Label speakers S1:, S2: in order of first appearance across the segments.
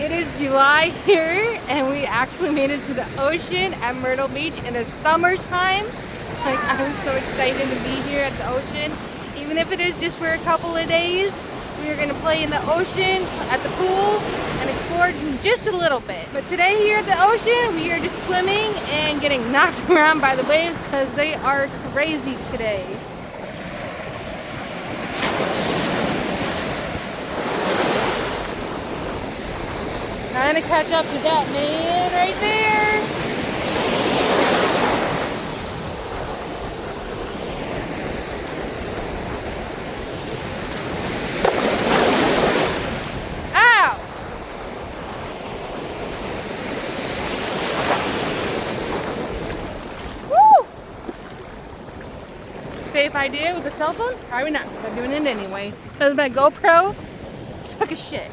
S1: It is July here, and we actually made it to the ocean at Myrtle Beach in the summertime. Like, I'm so excited to be here at the ocean. Even if it is just for a couple of days, we are going to play in the ocean, at the pool, and explore just a little bit. But today here at the ocean, we are just swimming and getting knocked around by the waves because they are crazy today. Trying to catch up to that man right there. Ow! Woo! Safe idea with a cell phone? Probably not. I'm doing it anyway. Because my GoPro took a shit.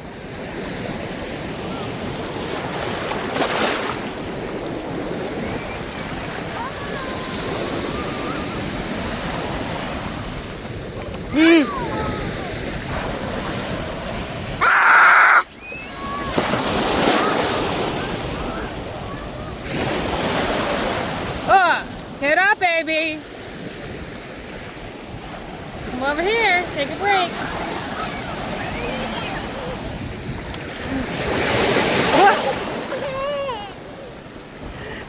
S1: Ah! Oh, get up, baby. Come over here. Take a break.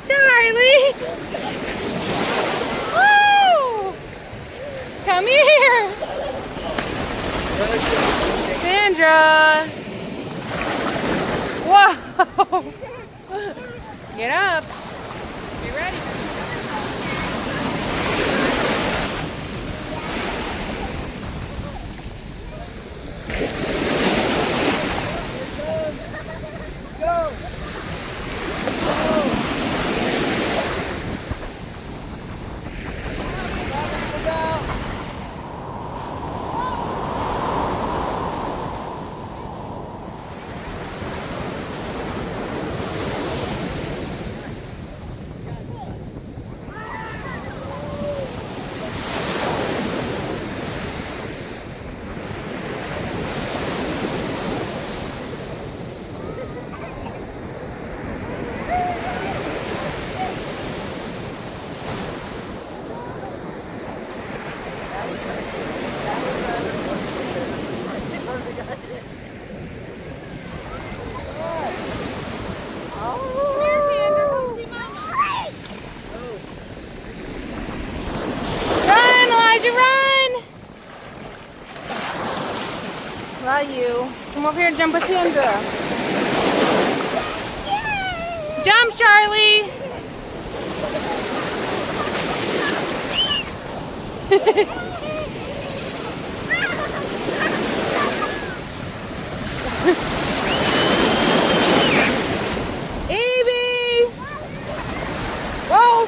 S1: Charlie. Woo! Come here. Sandra! Whoa! Get up! Get ready! Go! You come over here and jump with Sandra. Jump, Charlie. Evie. Whoa.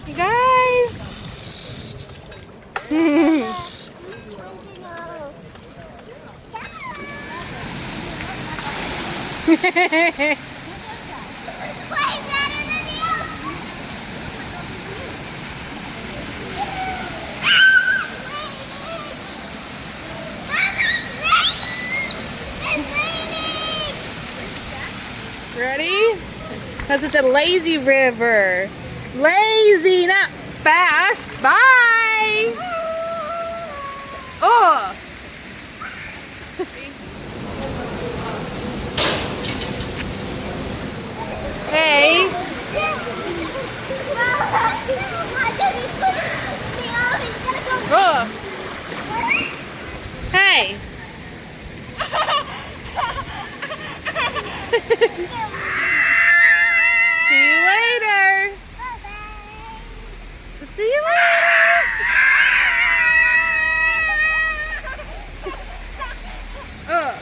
S1: You guys! Ready? Because it's a lazy river. Lazy, not fast. Bye. Oh. Hey. Oh. Hey. See you later. See you later. Ugh.